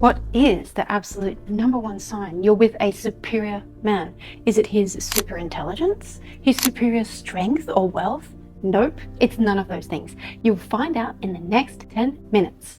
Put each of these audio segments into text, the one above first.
What is the absolute number one sign you're with a superior man? Is it his super intelligence? His superior strength or wealth? Nope, it's none of those things. You'll find out in the next 10 minutes.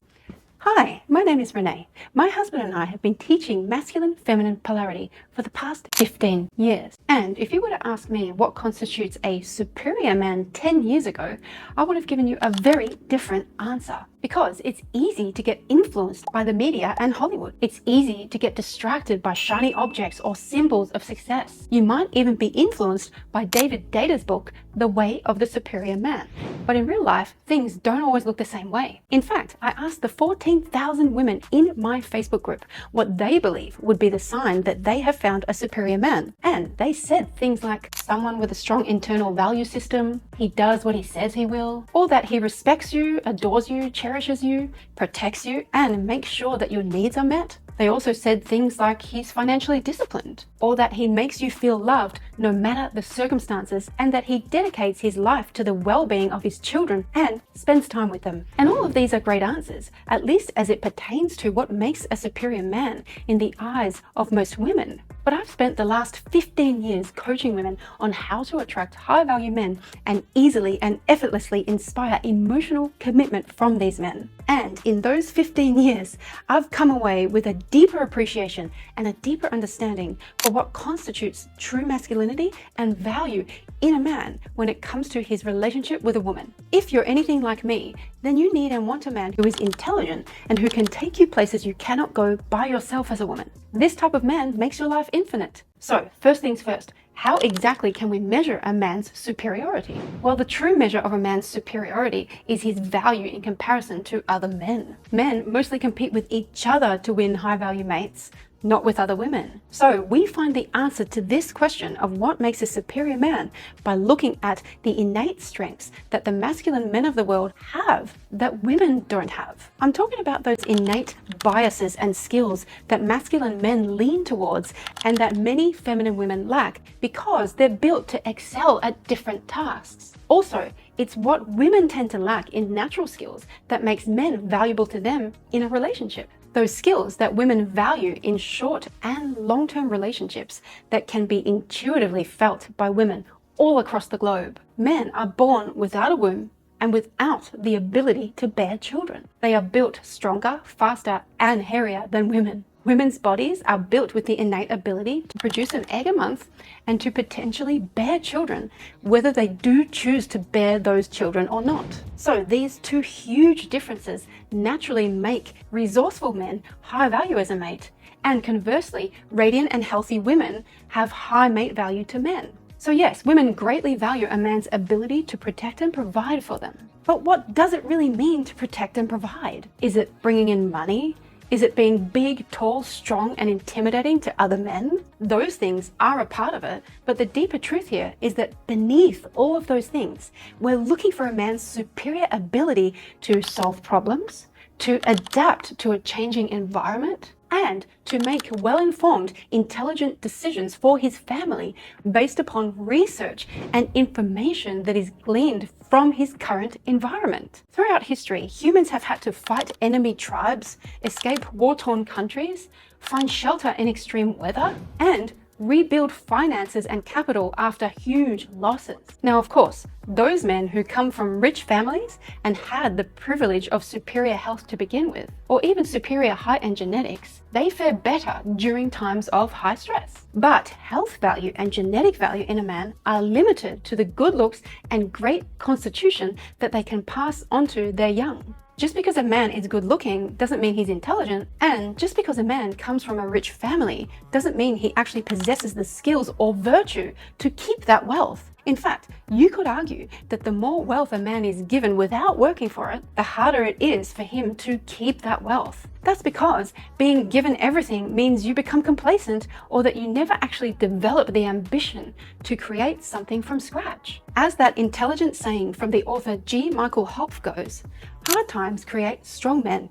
Hi, my name is Renee. My husband and I have been teaching masculine-feminine polarity for the past 15 years. And if you were to ask me what constitutes a superior man 10 years ago, I would have given you a very different answer. Because it's easy to get influenced by the media and Hollywood. It's easy to get distracted by shiny objects or symbols of success. You might even be influenced by David Data's book, The Way of the Superior Man. But in real life, things don't always look the same way. In fact, I asked the 14,000 women in my Facebook group what they believe would be the sign that they have found a superior man. And they said things like someone with a strong internal value system, he does what he says he will, or that he respects you, adores you, cherishes you, protects you, and makes sure that your needs are met. They also said things like he's financially disciplined, or that he makes you feel loved no matter the circumstances, and that he dedicates his life to the well-being of his children and spends time with them. And all of these are great answers, at least as it pertains to what makes a superior man in the eyes of most women. But I've spent the last 15 years coaching women on how to attract high-value men and easily and effortlessly inspire emotional commitment from these men. And in those 15 years, I've come away with a deeper appreciation and a deeper understanding for what constitutes true masculinity and value in a man when it comes to his relationship with a woman. If you're anything like me, then you need and want a man who is intelligent and who can take you places you cannot go by yourself as a woman. This type of man makes your life infinite. So, first things first, how exactly can we measure a man's superiority? Well, the true measure of a man's superiority is his value in comparison to other men. Men mostly compete with each other to win high-value mates, not with other women. So we find the answer to this question of what makes a superior man by looking at the innate strengths that the masculine men of the world have that women don't have. I'm talking about those innate biases and skills that masculine men lean towards and that many feminine women lack because they're built to excel at different tasks. Also, it's what women tend to lack in natural skills that makes men valuable to them in a relationship. Those skills that women value in short and long-term relationships that can be intuitively felt by women all across the globe. Men are born without a womb and without the ability to bear children. They are built stronger, faster, and hairier than women. Women's bodies are built with the innate ability to produce an egg a month and to potentially bear children, whether they do choose to bear those children or not. So these two huge differences naturally make resourceful men high value as a mate, and conversely, radiant and healthy women have high mate value to men. So yes, women greatly value a man's ability to protect and provide for them. But what does it really mean to protect and provide? Is it bringing in money? Is it being big, tall, strong, and intimidating to other men? Those things are a part of it, but the deeper truth here is that beneath all of those things, we're looking for a man's superior ability to solve problems, to adapt to a changing environment, and to make well-informed, intelligent decisions for his family based upon research and information that is gleaned from his current environment. Throughout history, humans have had to fight enemy tribes, escape war-torn countries, find shelter in extreme weather, and rebuild finances and capital after huge losses. Now, of course, those men who come from rich families and had the privilege of superior health to begin with, or even superior height and genetics, they fare better during times of high stress. But health value and genetic value in a man are limited to the good looks and great constitution that they can pass on to their young. Just because a man is good looking doesn't mean he's intelligent, and just because a man comes from a rich family doesn't mean he actually possesses the skills or virtue to keep that wealth. In fact, you could argue that the more wealth a man is given without working for it, the harder it is for him to keep that wealth. That's because being given everything means you become complacent or that you never actually develop the ambition to create something from scratch. As that intelligent saying from the author G. Michael Hopf goes, hard times create strong men.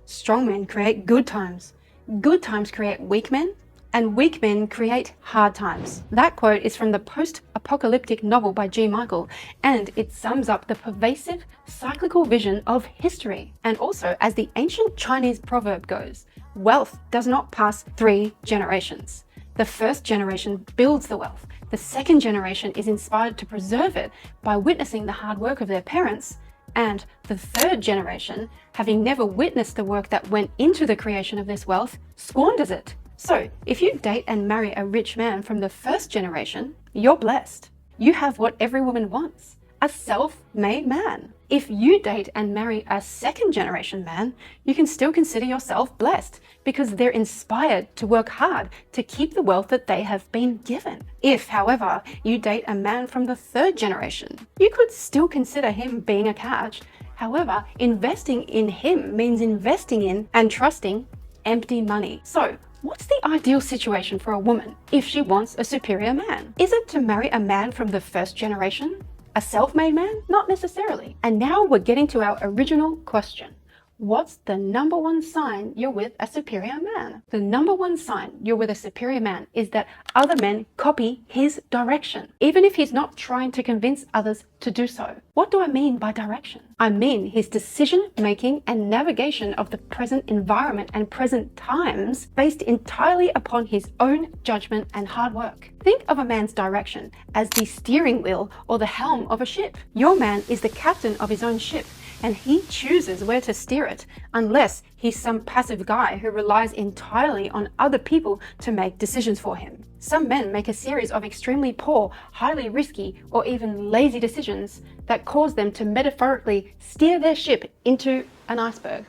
Strong men create good times. Good times create weak men. And weak men create hard times. That quote is from the post-apocalyptic novel by G. Michael, and it sums up the pervasive cyclical vision of history. And also, as the ancient Chinese proverb goes, wealth does not pass 3 generations. The first generation builds the wealth. The second generation is inspired to preserve it by witnessing the hard work of their parents. And the third generation, having never witnessed the work that went into the creation of this wealth, squanders it. So, if you date and marry a rich man from the first generation, you're blessed. You have what every woman wants, a self-made man. If you date and marry a second generation man, you can still consider yourself blessed because they're inspired to work hard to keep the wealth that they have been given. If, however, you date a man from the third generation, you could still consider him being a catch. However, investing in him means investing in and trusting empty money. So, what's the ideal situation for a woman if she wants a superior man? Is it to marry a man from the first generation? A self-made man? Not necessarily. And now we're getting to our original question. What's the number one sign you're with a superior man? The number one sign you're with a superior man is that other men copy his direction, even if he's not trying to convince others to do so. What do I mean by direction? I mean his decision-making and navigation of the present environment and present times based entirely upon his own judgment and hard work. Think of a man's direction as the steering wheel or the helm of a ship. Your man is the captain of his own ship, and he chooses where to steer it, unless he's some passive guy who relies entirely on other people to make decisions for him. Some men make a series of extremely poor, highly risky, or even lazy decisions that cause them to metaphorically steer their ship into an iceberg.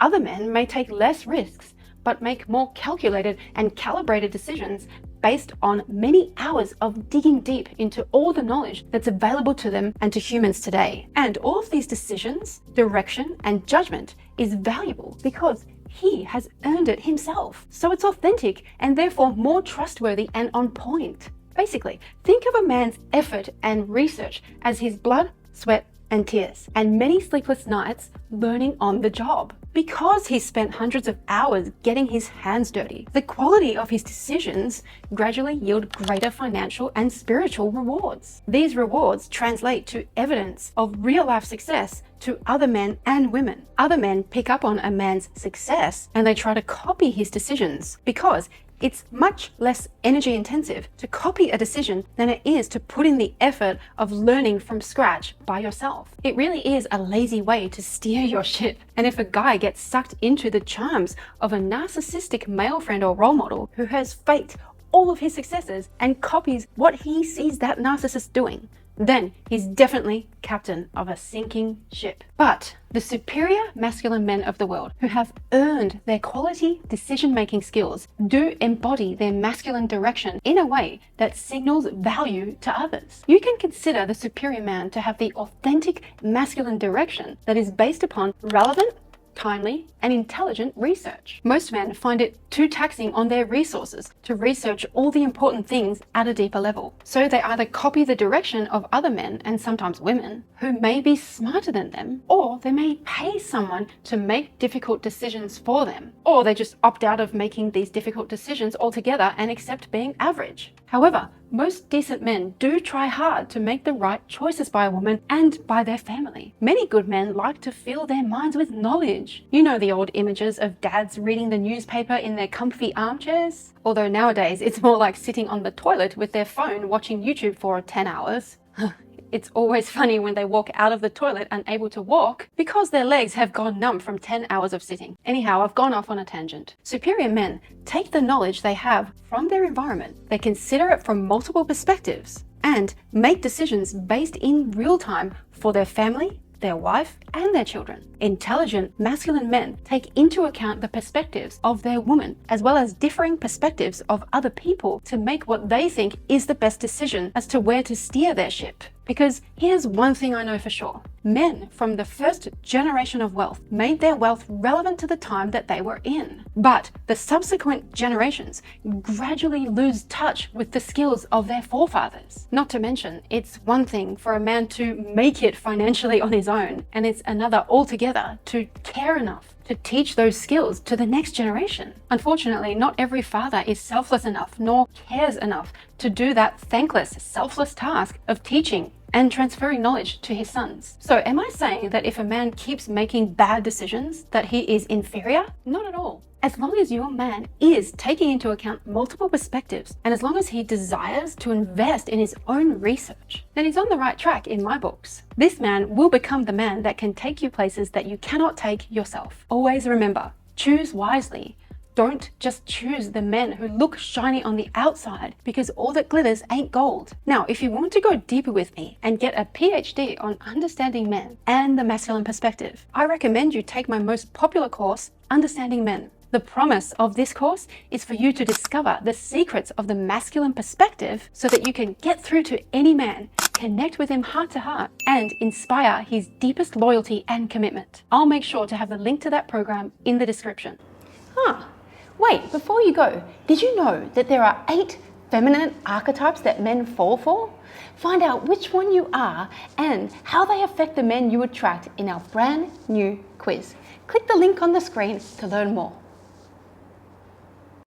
Other men may take less risks, but make more calculated and calibrated decisions based on many hours of digging deep into all the knowledge that's available to them and to humans today. And all of these decisions, direction, and judgment is valuable because he has earned it himself. So it's authentic and therefore more trustworthy and on point. Basically, think of a man's effort and research as his blood, sweat, and tears, and many sleepless nights learning on the job. Because he spent hundreds of hours getting his hands dirty, the quality of his decisions gradually yield greater financial and spiritual rewards. These rewards translate to evidence of real-life success to other men and women. Other men pick up on a man's success and they try to copy his decisions because it's much less energy intensive to copy a decision than it is to put in the effort of learning from scratch by yourself. It really is a lazy way to steer your ship. And if a guy gets sucked into the charms of a narcissistic male friend or role model who has faked all of his successes and copies what he sees that narcissist doing, then he's definitely captain of a sinking ship. But the superior masculine men of the world who have earned their quality decision-making skills do embody their masculine direction in a way that signals value to others. You can consider the superior man to have the authentic masculine direction that is based upon relevant, timely, and intelligent research. Most men find it too taxing on their resources to research all the important things at a deeper level. So they either copy the direction of other men, and sometimes women, who may be smarter than them, or they may pay someone to make difficult decisions for them, or they just opt out of making these difficult decisions altogether and accept being average. However, most decent men do try hard to make the right choices by a woman and by their family. Many good men like to fill their minds with knowledge. You know the old images of dads reading the newspaper in their comfy armchairs? Although nowadays it's more like sitting on the toilet with their phone watching YouTube for 10 hours. It's always funny when they walk out of the toilet unable to walk because their legs have gone numb from 10 hours of sitting. Anyhow, I've gone off on a tangent. Superior men take the knowledge they have from their environment, they consider it from multiple perspectives, and make decisions based in real time for their family, their wife, and their children. Intelligent, masculine men take into account the perspectives of their woman, as well as differing perspectives of other people to make what they think is the best decision as to where to steer their ship. Because here's one thing I know for sure. Men from the first generation of wealth made their wealth relevant to the time that they were in. But the subsequent generations gradually lose touch with the skills of their forefathers. Not to mention, it's one thing for a man to make it financially on his own, and it's another altogether to care enough to teach those skills to the next generation. Unfortunately, not every father is selfless enough nor cares enough to do that thankless, selfless task of teaching and transferring knowledge to his sons. So am I saying that if a man keeps making bad decisions that he is inferior? Not at all. As long as your man is taking into account multiple perspectives, and as long as he desires to invest in his own research, then he's on the right track in my books. This man will become the man that can take you places that you cannot take yourself. Always remember, choose wisely. Don't just choose the men who look shiny on the outside, because all that glitters ain't gold. Now, if you want to go deeper with me and get a PhD on understanding men and the masculine perspective, I recommend you take my most popular course, Understanding Men. The promise of this course is for you to discover the secrets of the masculine perspective so that you can get through to any man, connect with him heart to heart, and inspire his deepest loyalty and commitment. I'll make sure to have the link to that program in the description. Wait, before you go, did you know that there are 8 feminine archetypes that men fall for? Find out which one you are and how they affect the men you attract in our brand new quiz. Click the link on the screen to learn more.